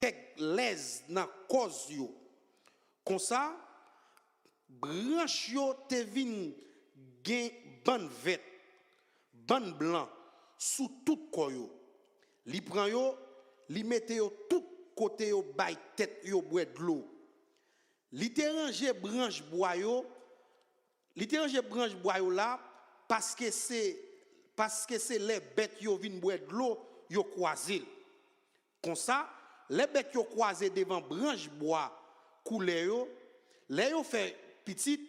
quelques lèse dans cause yo. Comme ça, branche yo te vin gen ban vêt, ban blanc sous tout corps yo. Li prend yo, li mette yo tout côté yo bay tête yo boire de l'eau. Li te ranger branche bois yo, là parce que c'est les bêtes yo vinn boire de l'eau yo croisé. Comme ça, les bêtes yo croisé devant branche bois couler yo, les yo fait petit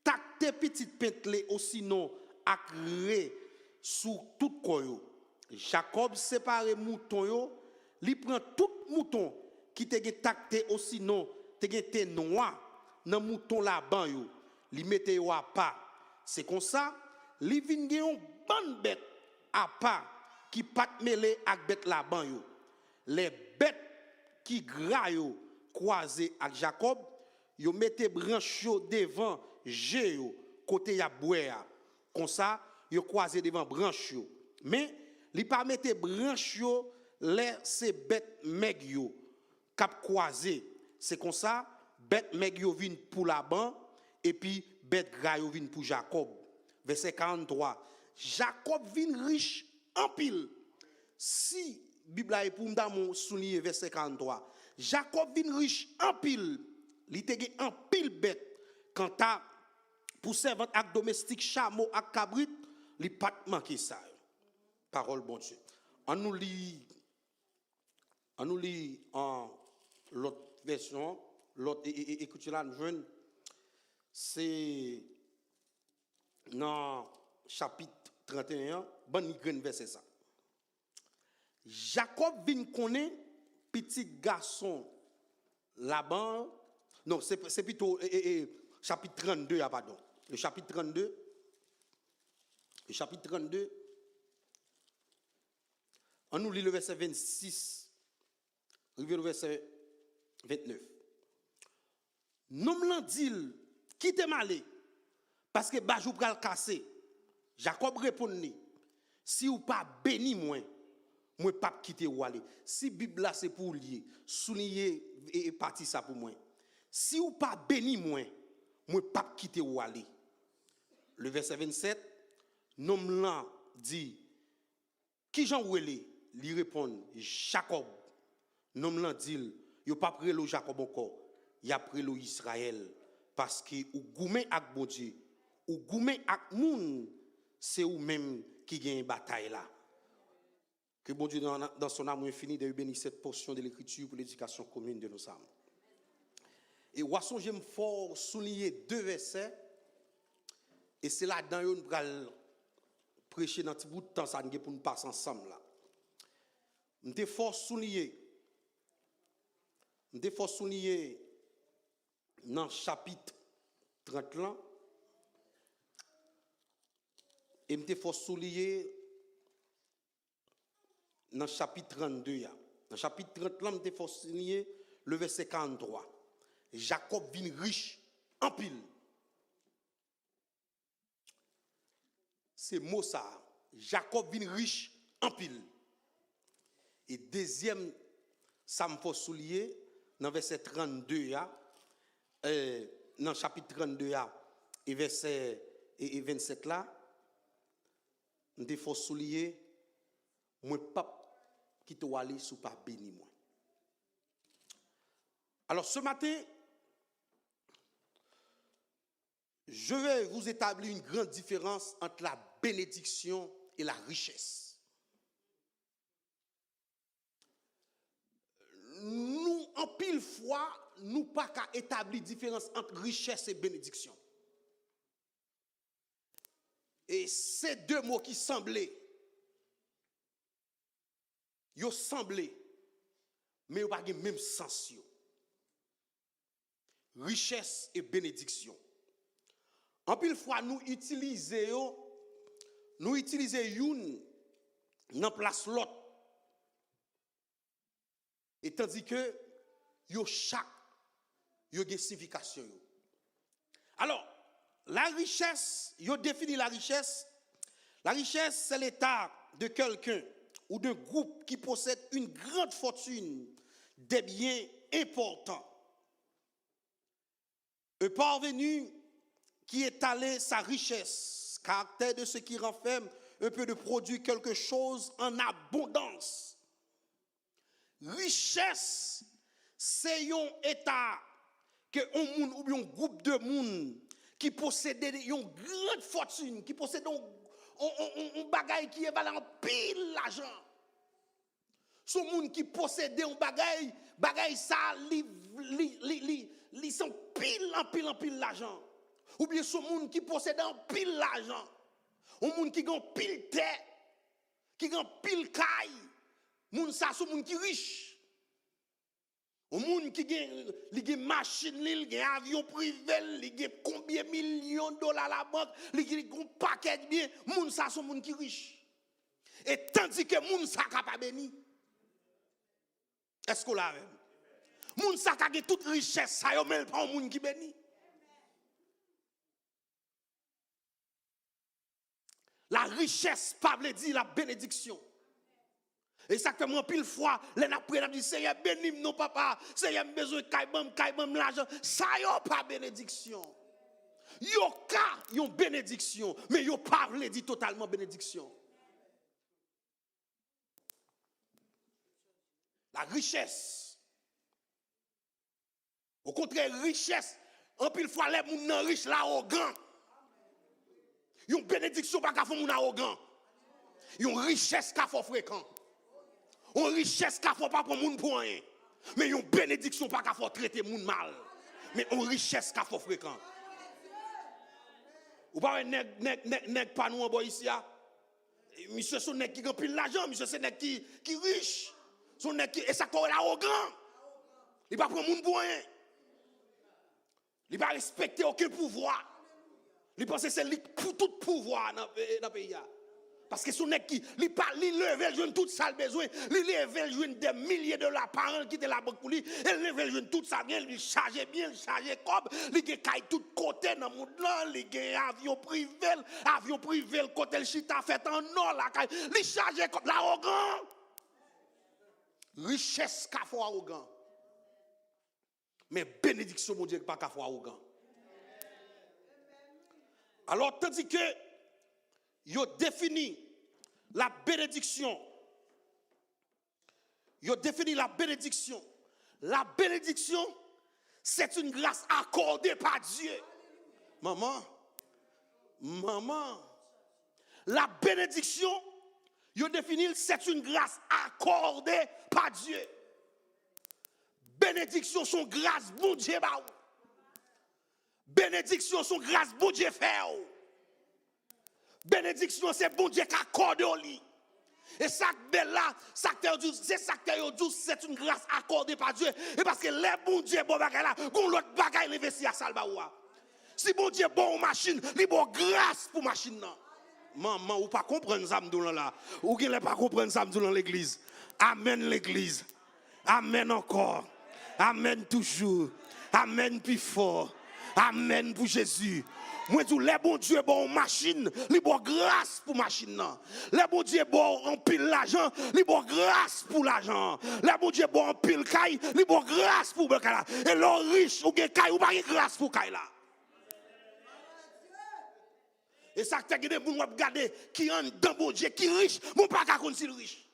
tacte petit pentle aussi non acré sous tout corps yo. Jacob sépare mouton yo, li prend tout mouton qui te gen tacte aussi non te gen te noir dans mouton la ban yo, li mette yo à part. C'est comme ça, li vinn gen yon bonne bête à part qui pat mêlé ak bête la ban yo. Les bêtes qui gras yo croisé avec Jacob, yo mette branche yo devant Jé yo côté ya boire. Comme ça, yo croisé devant branche yo. Mais li pa mette branche yo les c'est bête meg yo cap croisé. C'est comme ça, bête meg yo vinn pour Laban et puis bête gras yo vinn pour Jacob. Verset 43. Jacob vinn riche en pile. Si Bible est pour m'damon souligner verset 43. Jacob vinn riche en pile. Li te gen en pile bête. Quant à pour servante ak domestique chameau ak cabrit, li pat manqué ça. Parole bon Dieu. On nous lit en l'autre version, l'autre écoutez là nous c'est dans chapitre 31, bon grain verset ça. Jacob vient connaître petit garçon Laban. Non, c'est plutôt chapitre 32, pardon. Le chapitre 32. Le chapitre 32. On nous lit le verset 26. Le verset 29. Nom l'an dit, qui te malé? Parce que bajou pral cassé. Jacob répond, si ou pas béni moi, moi pas quitter ou aller. Si Bible là c'est pour lier, souligner et parti ça pour moi. Si ou pas béni moi, moi pas quitter ou aller. Le verset 27, nom là dit, qui Jean ouelé? Lui répond, Jacob. Nom là dit, yo pas près le Jacob encore, y a près le Israël parce que ou goumé ak bon Dieu, ou goumé ak moun, c'est ou même qui gagne bataille là. Que bon Dieu dans son amour infini de bénisse cette portion de l'écriture pour l'éducation commune de nos âmes. Et Wasson j'aime fort souligner deux versets et c'est là dans nous pral prêcher dans petit bout de temps ça pour nous passer ensemble là. M'te fort souligner dans chapitre 30 là et m'te fort souligner dans chapitre 32 là. Dans chapitre 30 là m'te fort souligner le verset 43. Jacob vient riche en pile. C'est mot ça. Jacob vient riche en pile. Et deuxième, ça me faut souligner dans verset 32 dans chapitre 32 et verset 27 là, il faut souligner moi pas qui te aller sous pas béni moi. Alors ce matin, je vais vous établir une grande différence entre la bénédiction et la richesse. Nous, en pile fois, nous pas qu'à établir différence entre richesse et bénédiction. Et ces deux mots qui semblaient, ils semblaient, mais ils n'ont pas le même sens. Richesse et bénédiction. En pile fois, nous utilisons une dans place l'autre. Et tandis que chaque yo gen signification. Alors, la richesse, yo définit la richesse. La richesse, c'est l'état de quelqu'un ou d'un groupe qui possède une grande fortune, des biens importants. Un parvenu qui étalait sa richesse, caractère de ce qui renferme un peu de produit, quelque chose en abondance. Richesse, c'est un état que un monde ou bien un groupe de monde qui possède une grande fortune, qui possède un bagage qui est valable en pile l'argent. Ce monde qui possède un bagage ça, li sont pile en pile l'argent. Ou bien ce monde qui possède en pile l'argent. Un monde qui a pile terre, qui a pile caille. Moun ça, ce monde qui riche. Un monde qui a une machine, il a un avion privé, il a combien de millions de dollars à la banque, il a un paquet de biens. Moun ça, c'est un monde qui riche. Et tandis que moun ça n'a pas béni. Est-ce qu'on l'a même? Moun ça a toute richesse, ça y même pas un monde qui béni. La richesse, pas veut dire la bénédiction. Et ça fait moi pile fois, les après dit Seigneur bénis non papa, Seigneur besoin kaibam l'argent, ça y pas bénédiction. Yo ka yon bénédiction, mais yo pas veut dire totalement bénédiction. La richesse. Au contraire, richesse, en pile fois les moun riche l'arrogant. Yon bénédiction pas ka font moun arrogant. Yon richesse ka font fréquent. Yon richesse ka font pas pour moun pour rien. Mais yon bénédiction pas ka font traiter moun mal. Mais yon richesse ka font fréquent. Ou pas nèg pas nous en boy ici a. Monsieur son nèg qui remplit l'argent, monsieur c'est nèg qui riche. Son nèg qui et ça quoi l'arrogant. Il pas prendre moun pour rien. Il pas respecter aucun pouvoir. Il pense que c'est pour tout pouvoir dans le pays. Parce que son nèg qui, il level joine tout ça le besoin, il level joine des milliers de dollars par an qui était la banque pour lui, il level joine tout ça bien, il charge bien, il charge comme, il gagne tout côté dans monde là, il gagne avion privé, côté le chita fait en or là, il charge comme l'arrogant. Richesse qu'a faut arrogant. Mais bénédiction mon Dieu pas qu'a faut arrogant. Alors, tandis que yo défini la bénédiction, c'est une grâce accordée par Dieu. Maman, la bénédiction, yo défini, c'est une grâce accordée par Dieu. Bénédiction, son grâce, bon Dieu, bah. Bénédiction, son grâce, bon Dieu fait. Bénédiction, c'est bon Dieu qui accorde au lit. Et ça là, c'est une grâce accordée par Dieu. Et parce que les bon Dieu, bon bagay là, qu'on l'autre bagay l'investi à Salbaoua. Si bon Dieu bon machine, il bon grâce pour machine là. Maman, ou pas comprendre ça là. Ou qui ne pas comprendre ça dans l'église. Amen l'église. Amen encore. Amen toujours. Amen plus fort. Amen pour Jésus. Moi dis les bon Dieu bon machine, li bon grâce pour machine là. Les bon Dieu bon en pile l'argent, li bon grâce pour l'argent. Les bon Dieu bon en pile caille, li bon grâce pour caille là. Et l'homme riche ou gen caille ou pas grâce pour caille là. Et ça que tu as pour regarder qui en dans bon Dieu qui riche, mon pas ka kon s'il riche.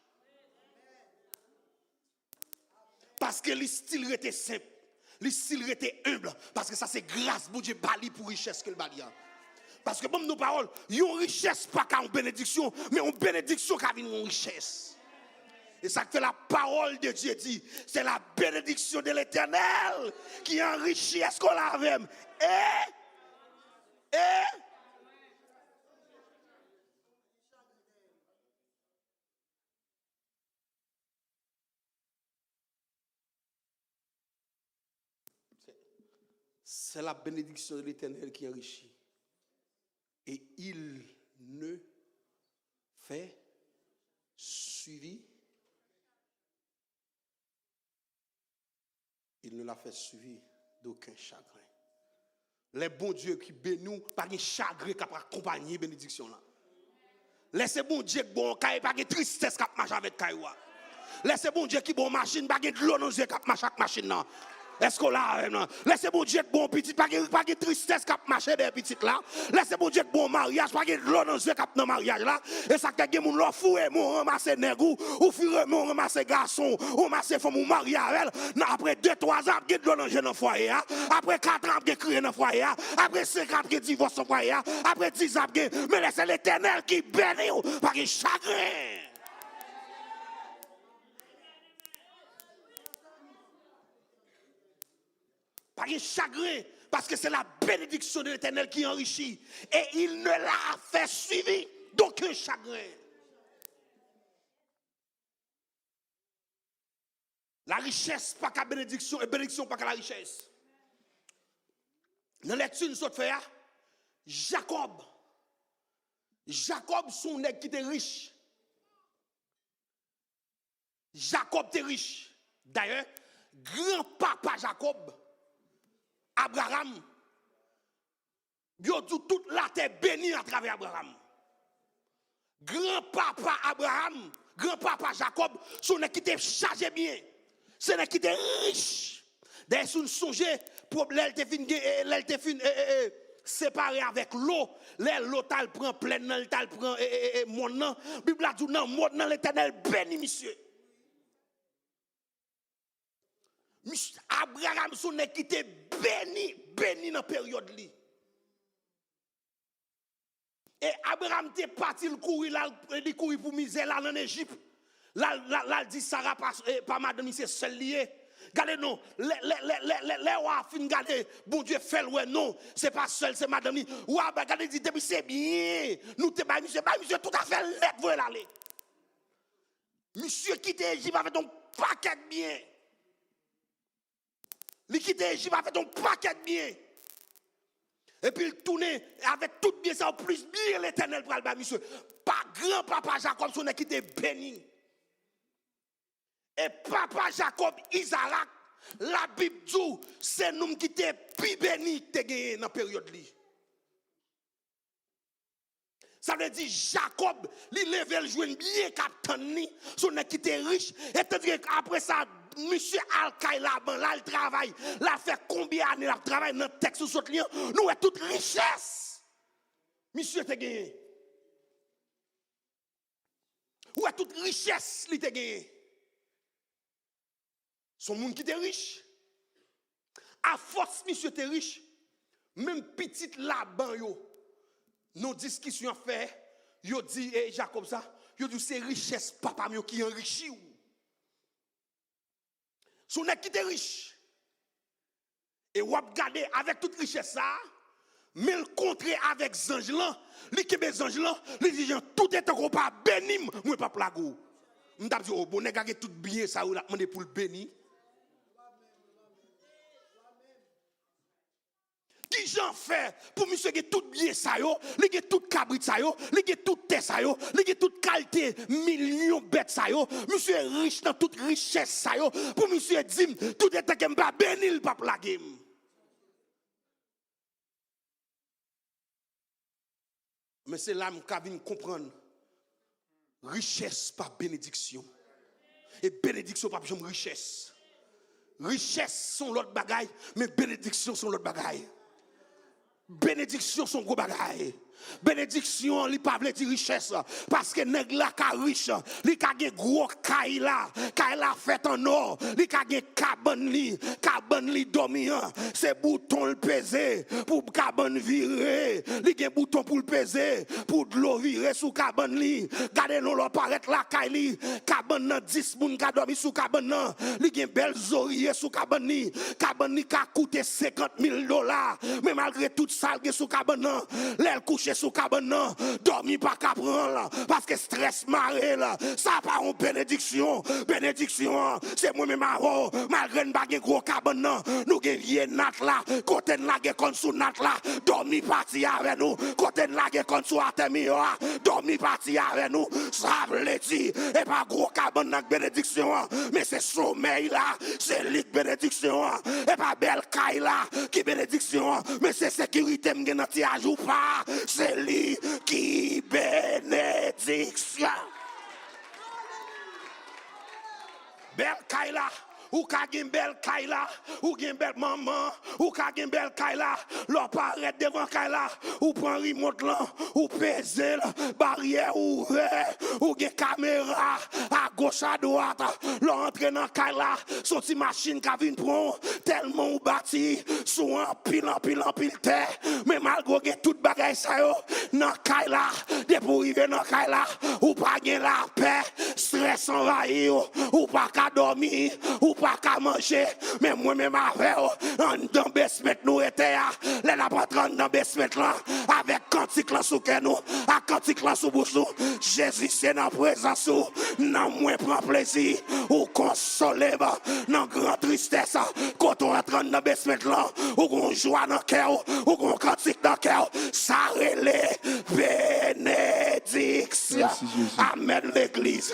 Parce que le style était simple. Le style était humble. Parce que ça, c'est grâce, bon Dieu, bali pour richesse que le bali. Parce que, bon, nos paroles, une richesse pas qu'une bénédiction, mais une bénédiction qui a une richesse. Et ça que la parole de Dieu dit, c'est la bénédiction de l'Éternel qui enrichit ce qu'on a avec. C'est la bénédiction de l'Éternel qui enrichit. Et il ne fait suivi. Il ne l'a fait suivi d'aucun chagrin. Les bons dieux qui bénissent, pas de chagrin qui accompagne la bénédiction là. Laissez bon Dieu bon, pas de tristesse qui marche avec Kaïwa. Laissez bon Dieu qui bon machine, pas de l'eau dans les yeux qui marche avec machine là. Est-ce que là, laissez bon Dieu bon petit, pas de tristesse qui marche des petites là. Laissez bon Dieu bon mariage, pas de l'eau dans les yeux qui dans mariage là. Et ça que mon l'offre foué, mon ramasser nègre, ou fure mon ramasser garçon, ou ramasser femme ou mariage avec elle. Après 2-3 ans, de l'eau dans le foyer. Après 4 ans, de crier dans le foyer. Après 5 ans, de divorce dans le foyer. Après 10 ans, mais laissez l'Éternel qui bénit, pas de chagrin. Pas de chagrin, parce que c'est la bénédiction de l'Éternel qui enrichit. Et il ne l'a fait suivi d'aucun chagrin. La richesse, pas qu'à bénédiction, et bénédiction, pas qu'à la richesse. Dans l'étude, nous fait Jacob, son nègre qui était riche. Jacob était riche. D'ailleurs, grand-papa Jacob, Abraham, yo dit toute la terre bénie à travers Abraham. Grand-papa Abraham, grand-papa Jacob, son qui était chargé bien. C'est qui était riche. D'ailleurs, si vous songez, pour l'elle fin séparé avec l'eau, l'eau t'al prend pleine, t'al prend mon nom. Bible a dit non, mon nom l'Éternel béni monsieur. Abraham son qui était béni dans la période li. Et Abraham était parti le courir pour misère là en Égypte. Là dit Sarah pas madame c'est seul lié. Regardez non, les wa fin regarder bon Dieu fait ouais non, c'est pas seul c'est madame ni. Ou regardez dit depuis c'est bien. Nous te ba monsieur tout à fait net voilà aller. Monsieur quitte Égypte avec un paquet de bien. Il quitte Égypte avec un paquet de bien. Et puis il tourne avec tout bien ça, plus bien l'Éternel pour le monsieur. Pas grand-papa Jacob, son qui était béni. Et papa Jacob, Isaac, la Bible dit, c'est nous qui était plus béni dans la période là. Ça veut dire Jacob, il lève le joint bien captain, son qui était riche. Et après ça, monsieur Al-Kaï là, il travaille. Là, fait combien d'années il travaille dans le texte sous lien? Nous avons toute richesse. Monsieur te gagné. Ou toute richesse, il te gagné. Son monde qui était riche. À force, monsieur était riche. Même petite Laban, nos discussions fait, yo dit, Jacob ça, yo dit c'est richesse, papa mio qui enrichit ou. Son nèg qui était riche. Et ou regarder avec toute richesse ça, mais le contraire avec zange là, li kebe zange là, li dit tout est encore pas béni, moi pas plago. M't'a dit oh bon nèg a tout bien ça ou la demander pour le béni. Qui j'en fait pour monsieur qui tout bien ça yo, li qui tout cabrit ça yo, li qui tout terre ça yo, li qui toute qualité millions bêtes ça yo, monsieur riche dans toute richesse ça yo, pour monsieur dit tout est que m'pa béni le pas plaguer. Mais c'est là m'ka vinn comprendre richesse pas bénédiction. Et bénédiction pas jamais richesse. Richesse sont l'autre bagaille, mais bénédiction sont l'autre bagaille. Bénédiction son gros bagaille. Bénédiction, li pas veut dire richesse parce que nèg la ka riche, li ka gen gros kay la fait en or, li ka gen cabane li dominant, c'est bouton le peser pour cabane virer, li gen bouton pour le peser pour de l'eau virer sous cabane li. Gardez nous leur paraître la kay li, cabane nan 10 moun ka dormi sous cabane nan, li gen bel oreiller sous cabane ni ka coûté $50,000, mais malgré tout ça gen sous cabane nan, l'elle couche sous cabane nan, dormi pas qu'à prendre parce que stress maré là, ça pas une bénédiction, c'est moi même marron, malgré n'pa gen gros cabane nan, nous gen vieux nat là, côté la gen kon sous nat là, dormi parti avec nous, côté la gen kon sous atemio, dormi parti avec nous, ça veut dire et pas gros cabane nan bénédiction, mais c'est sommeil là, c'est lit bénédiction, et pas belle caille là qui bénédiction, mais c'est sécurité m'gen nan ti ajout pas, c'est lui qui bénédiction. Belle Kaila. Ou ka gen bel Kaila, ou gen bel maman, ou ka gen bel Kaila, l'on paraît devant Kaila, ou prend remote là, ou pèse barrière ouverte, ou gen caméra à gauche à droite, l'on entre dans Kaila, son ti machine qui vient prendre tellement ou bâti, sous en pile terre, mais malgré gen tout bagay sa yo, dans Kaila, de pour arriver dans Kaila, ou pas gen la paix, stress envahi ou pas qu'à dormir, ou pas qu'à manger, mais moi-même avec en dans besmet nous était là la patronne dans besmet là avec cantique là sous nous, à cantique là sous bouche nous. Jésus c'est dans présence ou non moins prend plaisir ou consoler dans grande tristesse quand on rentre dans besmet là ou qu'on joie dans cœur ou qu'on cantique dans cœur ça relève bénédiction. Amen l'église.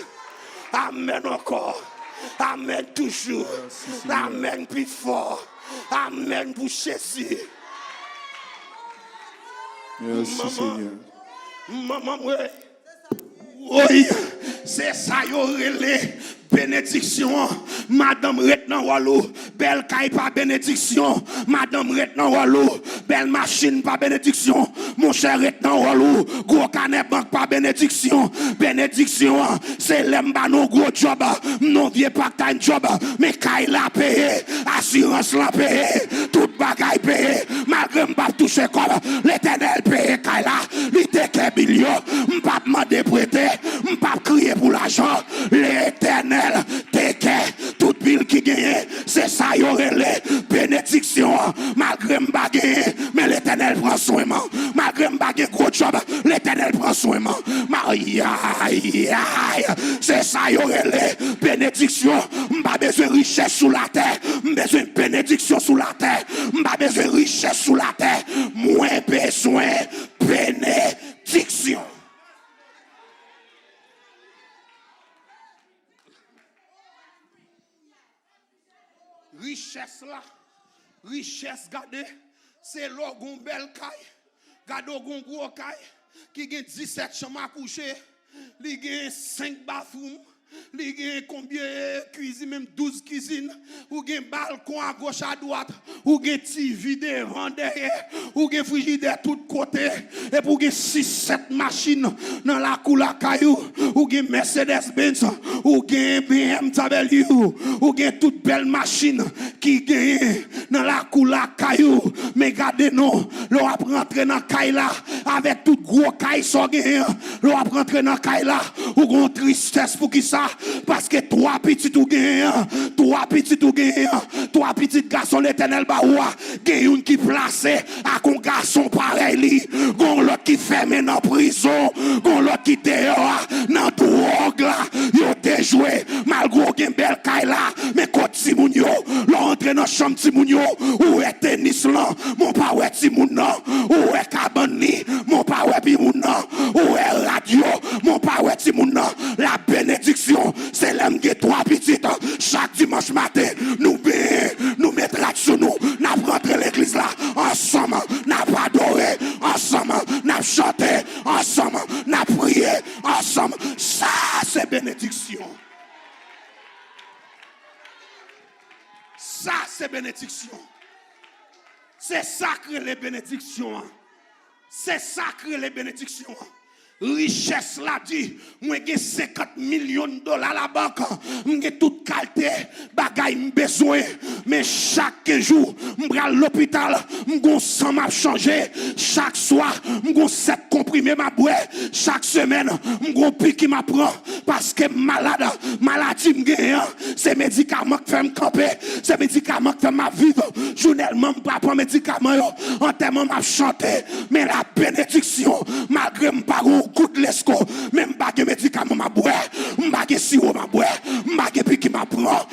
Amen encore. Amen toujours. Amen plus fort. Amen pour Jésus. Merci Seigneur. Maman, oui, c'est ça, yo relé. Bénédiction, Madame Retnan Wallo, belle caille pas bénédiction, Madame Retnan Wallo, belle machine pas bénédiction, mon cher Retnan Wallo, gros canet banque pas bénédiction, bénédiction, c'est l'emba nos gros job, non vieux pas time job, mais caille la payé, assurance la payé, toute bagaille payé, malgré m'pas toucher comme l'éternel payé caille là, l'été billion, m'pas demander prêter, m'pas crier pour l'argent, l'éternel toute ville qui gagne, c'est ça y aurait les bénédictions. Malgré m'bagé, mais l'éternel prend soin. Malgré m'bagé gros job, l'éternel prend soin. Aïe, c'est ça y aurait les bénédictions. M'pas besoin de richesse sous la terre, besoin de bénédiction sous la terre, m'pas besoin de richesse sous la terre, moins besoin de bénédiction. Richesse là, richesse, gardez, c'est l'orgon belle caille, gardez l'orgon gros caille, qui a 17 chambres à coucher, il a 5 bathrooms, il a combien cuisine, même 12 cuisines, ou un balcon à gauche à droite, ou un TV devant derrière, ou un frigidaire tout côté, et pour 6-7 machines dans la couleur caillou, ou un Mercedes-Benz, ou un BMW, ou un toute belle machine qui gagne dans la couleur caillou, mais regardez nous, l'on va rentrer dans caille là, avec tout gros caille so gagne, l'on va rentrer dans caille là, ou gon tristesse pour qui ça? Parce que trois petits ou gagnent, trois petits garçons l'éternel baoua, gagne une qui placé à un garçon pareil, gon l'autre qui fermé dans prison, gon l'autre qui dehors dans drogue là, yo déjoué malgré gen belle caille là, mais quand Timoun yo, l'entré dans chambre Timoun yo, ou est tennis là, mon pa ouais Timoun non, ou est cabani, mon pa ouais Timoun non, ou est radio, mon pa ouais Timoun non, la bénédiction c'est l'homme qui trois petites chaque dimanche matin nous mettra sur nous nous rentrer l'église là ensemble nous adorer ensemble nous chanter ensemble nous prier ensemble ça c'est bénédiction ça c'est bénédiction c'est sacré les bénédictions c'est sacré les bénédictions. Richesse là dit, moi j'ai 50 millions de dollars à la banque, j'ai toute qualité, bagaille besoin, mais chaque jour, m'bral l'hôpital, m'gon sang m'a changé, chaque soir, m'gon 7 comprimés m'a boire, chaque semaine, m'gon pique qui m'apprend, parce que malade, maladie m'gagne, c'est médicaments qui fait m'camper, c'est médicaments qui fait m'a vivre, journellement m'pas prendre médicaments, en termes m'a chanter, mais la bénédiction, malgré m'pas coup de l'esco, même pas de médicaments ma boire, pas de sirop ma boire, pas de pique ma prend,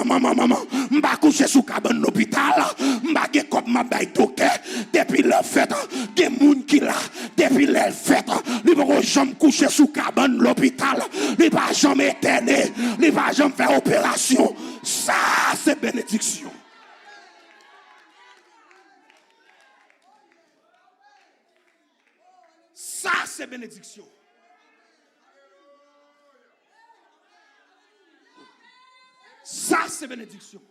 maman, pas coucher sous cabane l'hôpital, pas de comme ma bail docteur, depuis le fait, des moun qui là, depuis le fait, il va jamais coucher sous cabane l'hôpital, il va jamais éterner, il va jamais faire opération, ça c'est bénédiction. Ça, c'est bénédiction. Ça, c'est bénédiction.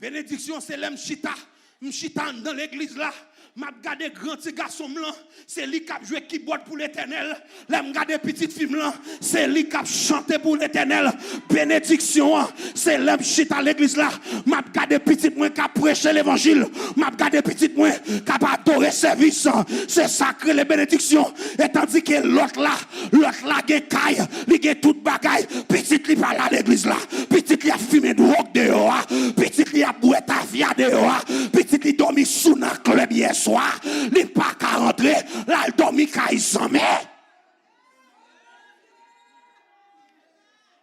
Bénédiction, c'est l'homme chita. M'chita dans l'église là. M'a regardé grand petit garçon blanc, c'est lui qui a joué keyboard pour l'Éternel. Là m'a regardé petite fille blanc, c'est lui qui a chanté pour l'Éternel. Bénédiction, c'est l'homme chita à l'église là. M'a regardé petit moi qui a prêché l'évangile. M'a regardé petit moi qui a adoré service. C'est sacré les bénédictions. Et tandis que l'autre là gagne caille, il gagne toute bagaille. Petit lui parle à l'église là. Petit lui a fumé de rock dehors. Petit lui a boué ta via dehors. Petit lui dormi sous un club hier soir. Il n'est pas qu'à rentrer. Là, il dormi qu'à y s'en.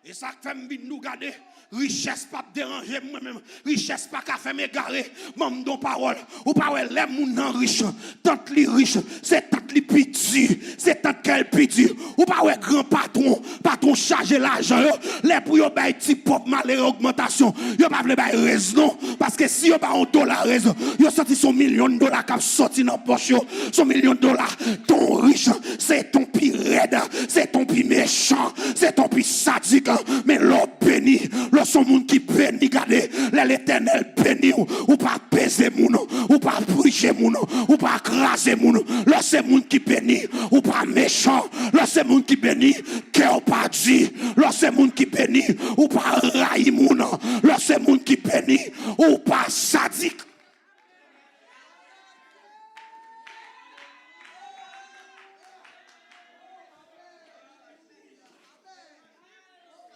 Et ça fait nous garder. Richesse pas déranger moi-même. Richesse pas qu'à faire m'égarer. Même don parole. Ou pas ouais, les moun riche. Tant li riche. C'est tant li petit. C'est tant qu'elle petit. Ou pas ouais, grand patron. Patron chargé l'argent. Les pour yo bay ti pop malheureux augmentation. Yo pas vle bay raison. Parce que si yo ba un dollar raison. Yo sorti son million de dollars qui sorti dans poche yo. Son million de dollars. Ton riche. C'est ton pire raide. C'est ton pire méchant. C'est ton pire sadique. Mais l'homme béni. Son monde qui bénit, regardez, l'Éternel bénit, ou pas baiser moun, ou pas prêcher moun, ou pas craser moun. Là c'est monde qui bénit, ou pas méchant. Là c'est monde qui bénit, cœur pas dit. Là c'est monde qui bénit, ou pas raï moun. Là c'est monde qui bénit, ou pas sadique.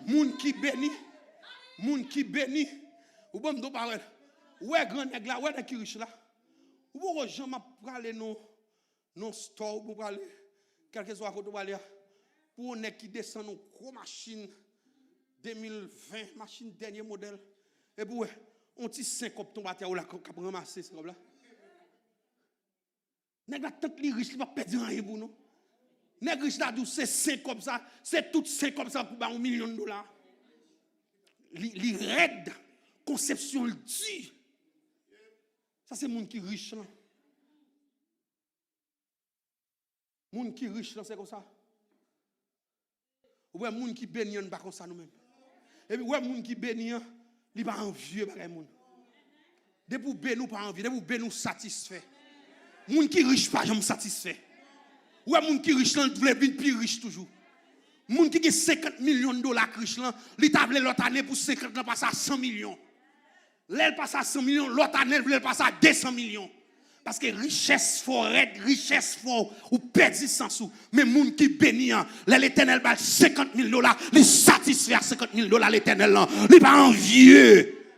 Moun qui bénit. Moun qui bénit, ou bon do parole. Ouais grand nèg là, ouais nèg qui riche là. Ou bon gens m'a parler non store pour parler quelque soit côté parler pour nèg qui descend non gros machine 2020 machine dernier modèle et pour on petit 5 cop tombe à terre ou là cap ramasser c'est comme là. Nèg là tant li riche il va perdre rien pour nous. Nèg riche là c'est 5 comme ça, c'est tout 5 comme ça pour $1 million. Li raide, conception le dit. Ça c'est monde qui riche là. Monde qui riche là c'est comme ça. Ouais monde qui béni on pas comme ça nous même. Et puis ouais monde qui béni il pas envieux bagay monde. De pour béni nous pas envie, de pour béni nous satisfait. Monde qui riche pas jamais satisfait. Ouais monde qui riche là veut venir plus riche toujours. Moun qui a $50 millions riche là, li table l'autre année pour 50 ans passe à 100 millions. L'elle passe à 100 millions, l'autre année elle passe à 200 millions. Parce que richesse forêt, richesse fort ou perdu sans sou. Mais moun qui béni l'Éternel bat $50 000, il satisfait à $50 000 l'Éternel là, il pas envieux.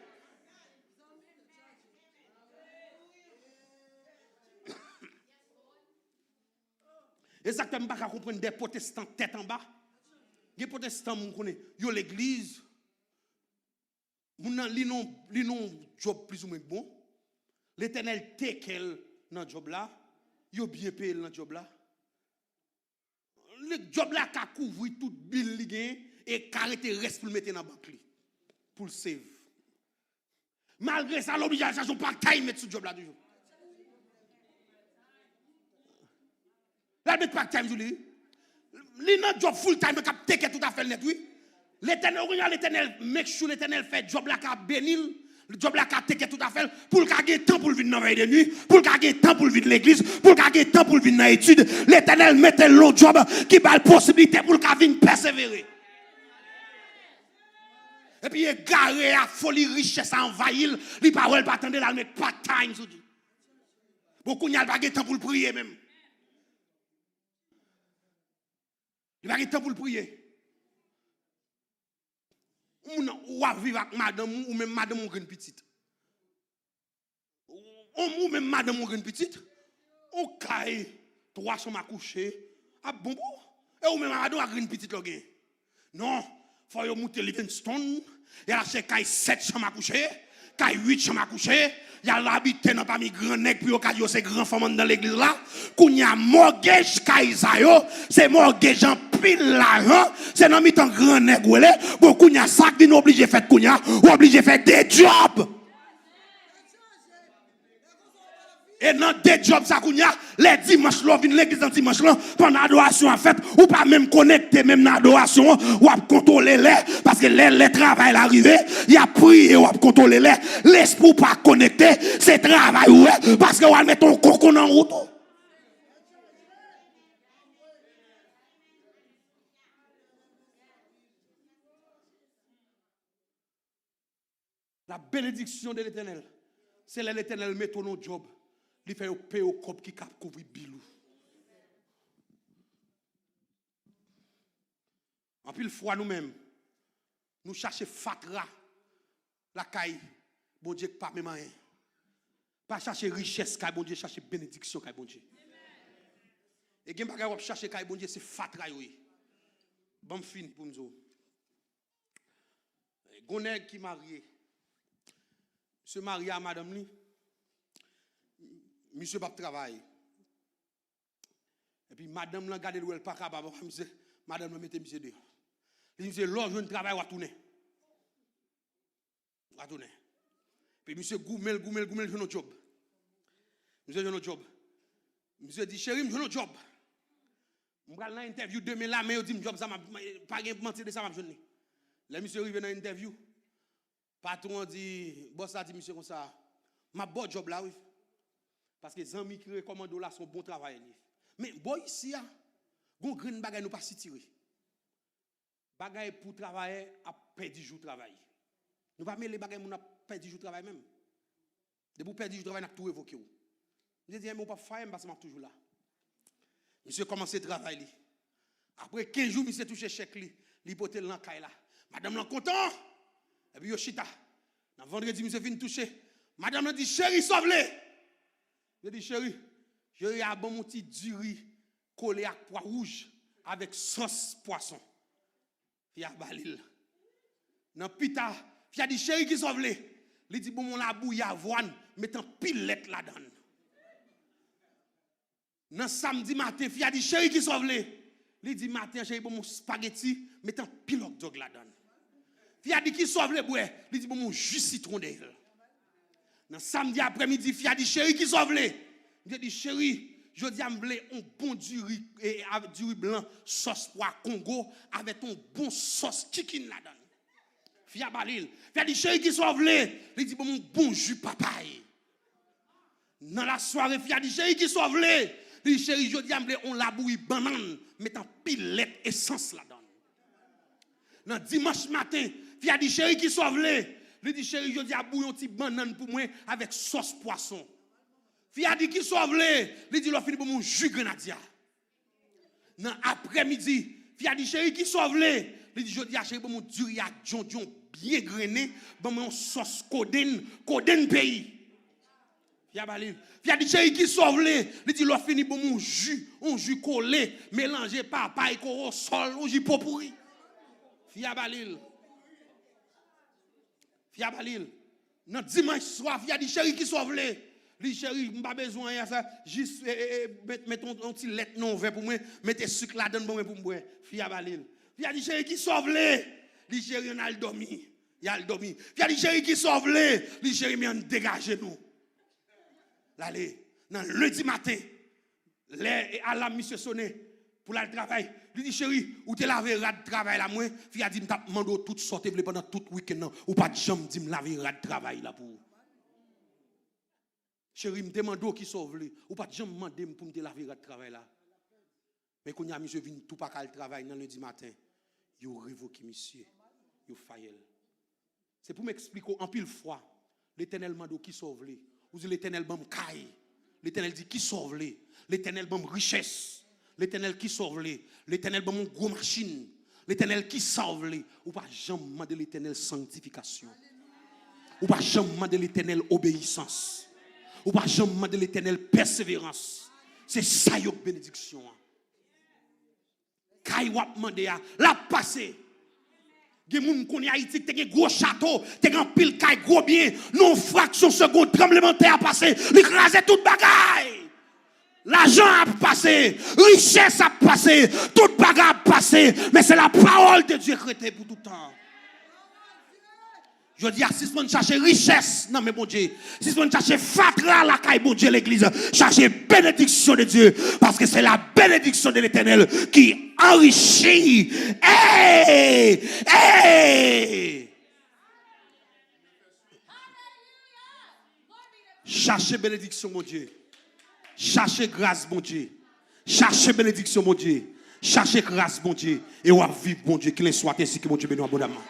Exactement pas comprendre des protestants tête en bas. Les protestants, vous connaissez, yo l'église, vous n'avez pas job plus ou moins bon. L'Éternel tekel dans le job là, yo bien payé dans le job là. Le job là qui couvre tout bill li gen et arrêter reste pour le mettre dans la banque pour le save. Malgré ça, l'obligation pas taille mettre ce job là toujours. La mettre pas time jour li nan job full time cap teke tout à fait net oui. L'Éternel make sure l'Éternel fait job là cap bénil, le job là cap teke tout à fait pour gagner temps pour venir dans veille de nuit, pour gagner temps pour venir l'église, pour gagner temps pour venir dans étude. L'Éternel mette l'autre job qui ba possibilité pour venir persévérer. Et puis il garé à folie richesse envahir, li pa wel pas attendre la mettre part time sou di. Beaucoup n'y a pas temps pour le prier même. Il va y temps pour le prier. Ou à vivre avec madame ou même madame ou grande petite. Ou même madame ou grande petite. On caille 3 chambres à coucher. Ah bon. Et ou même madame ou grande petite là. Non, faut y monter Livingstone et acheter caille 7 chambres à coucher, caille 8 chambres à coucher. Il y a l'habité dans parmi grand nèg puis au ces grands femmes dans l'église là. Qu'on y a mortgage caille ça yo, c'est mortgage en pile l'argent, c'est dans mi-temps grand nèg ou là, beaucoup y a sac din obligé faire kounya, ou obligé faire des jobs. Et dans des jobs, ça kounya, les dimanches, l'on vient l'église dans dimanche, pendant l'adoration en fait, ou pas même connecté, même dans l'adoration, ou à contrôler les, parce que les travail arrivé, il y a prié, ou à contrôler les, l'esprit pas connecté, c'est travail, ouais, parce que on va mettre ton cocon en route. La bénédiction de l'Éternel, c'est l'Éternel met ton job. Il fait payer au cop qui cap couvrir bilou. En pile fois nous-mêmes, nous cherchons fatra, la caille, bon Dieu pas même rien. Pas chercher richesse, caille bon Dieu, chercher bénédiction, caille bon Dieu. Et gen bagay wap chercher caille bon Dieu, c'est fatra oui. Bon fin pour nous. Gonèg qui marié, se marie à madame li. Monsieur pas travail. Et puis madame l'a gardé le pas capable, madame l'a mette monsieur dehors. Il dit l'or je travail va tourner. Va tourner. Puis monsieur goumel je no job. Monsieur je no job. Monsieur dit chérie, je no job. On va dans interview demain là mais il dit job ça m'a pas mentir de ça m'a journée. Là monsieur arrive dans interview. Patron dit boss a dit monsieur comme ça. Ma bon job là oui. Parce que les amis qui recommandent là sont bon travail. Mais bon ici, gon green bagay nous pas si tirer. Bagay pour travailler à perdre jour travail. Nous pas mêler bagay moun a perdre jour travail même. De pour perdre jour travail n'a tout évoqué. Je dis mais on pas faire parce que je toujours là. Monsieur commence à travailler. Après 15 jours monsieur touché chèque li, l'hypothèque dans caille là. Madame là content. Et puis yo chita. Dans vendredi monsieur vient toucher. Madame là dit chérie sauve-le. Je dis chérie, j'ai un bon petit du riz collé à pois rouge avec sauce poisson. Fia balil. Dans pita, fia dit chérie qui sauve le. Il dit bon mon la bouille avoine mettant pilette là-dedans. Dans samedi matin, fia dit chérie qui sauve le. Il dit matin chérie bon mon spaghetti mettant pilote dog là-dedans. Fia dit qui sauve le boue. Il dit bon mon jus citron d'elle. Dans samedi après-midi, fia dit chérie qui sauve le. Je dis chérie, je dis à me un bon du riz blanc sauce pois Congo avec un bon sauce chicken là-dedans. Fia balil. Fia dit chérie qui sauve le. Il dit bon jus papaye. Dans la soirée, fia dit chérie qui sauve le. Il dit chérie, je dis à me on labouille banane mettant pilette essence là-dedans. Dans dimanche matin, fia dit chérie qui sauve le. Il dit chérie, je dis à bouillon petit banane pour moi avec sauce poisson. Fia dit qui sauve le. Il dit l'on finit pour mon jus grenadier. Dans après-midi, fia dit chérie qui sauve le. Il dit je dis à chérie pour mon duriat John bien grainé, bon mon sauce coden pays. Fia balin. Fia dit chérie qui sauve le. Il dit l'on finit pour mon jus, un jus collé, mélangé papaye coro sol, un jus pourri. Fia balil. Fia balil. Dans dimanche soir, fia dit chérie qui sauve le. Li chérie, m'pas besoin de ça, juste mettre un petit lait non vert pour moi, mettez sucre là-dedans pour moi. Fia balil. Fia dit chérie qui sauve le. Li chérie on a le dormi. Il a le dormi. Fia dit chérie qui sauve le. Li chérie mais on dégage nous. L'aller dans lundi matin, les alarme monsieur sonné pour le travail. Il dit chérie, ou te laver rat travail là moi, fia dit m't'a mando toute sorte pendant tout week-end ou pas de jambe dit me laver rat travail là pour. Chérie, me demande qui sauve lui. Ou pas de gens demander pour me laver le travail là. Mais quand y a monsieur vient tout pas le travail dans lundi matin, il révoque monsieur, il faille. C'est pour m'expliquer en pile fois l'Éternel mando qui sauve lui. Ou dit l'Éternel bam caille. L'Éternel dit qui sauve lui. L'Éternel bam richesse. L'Éternel qui sauve lui. L'Éternel bam gros machine. L'Éternel qui sauve lui. Ou pas jamais demander l'Éternel sanctification. Ou pas jamais demander l'Éternel obéissance. Ou pas jamais demander l'Éternel persévérance. C'est ça yon bénédiction. Kay wap mande ya, la passé. Gen moun konn Haïti te gen gros château, te gen pile kay gros bien, non fraction seconde tremblement de terre a passé, l'écraser toute bagaille. L'argent a passé, richesse a passé, toute bagaille a passé, mais c'est la parole de Dieu créée pour tout temps. Je dis à si on cherche richesse, non mais bon Dieu, si on cherche fatra la caille bon Dieu l'église, cherchez bénédiction de Dieu, parce que c'est la bénédiction de l'Éternel qui enrichit. Hey! Hey! Cherchez bénédiction mon Dieu. Cherchez grâce mon Dieu. Cherchez bénédiction mon Dieu. Cherchez grâce mon Dieu. Et on va vivre mon Dieu, qu'il soit ainsi que mon Dieu bénisse abondamment.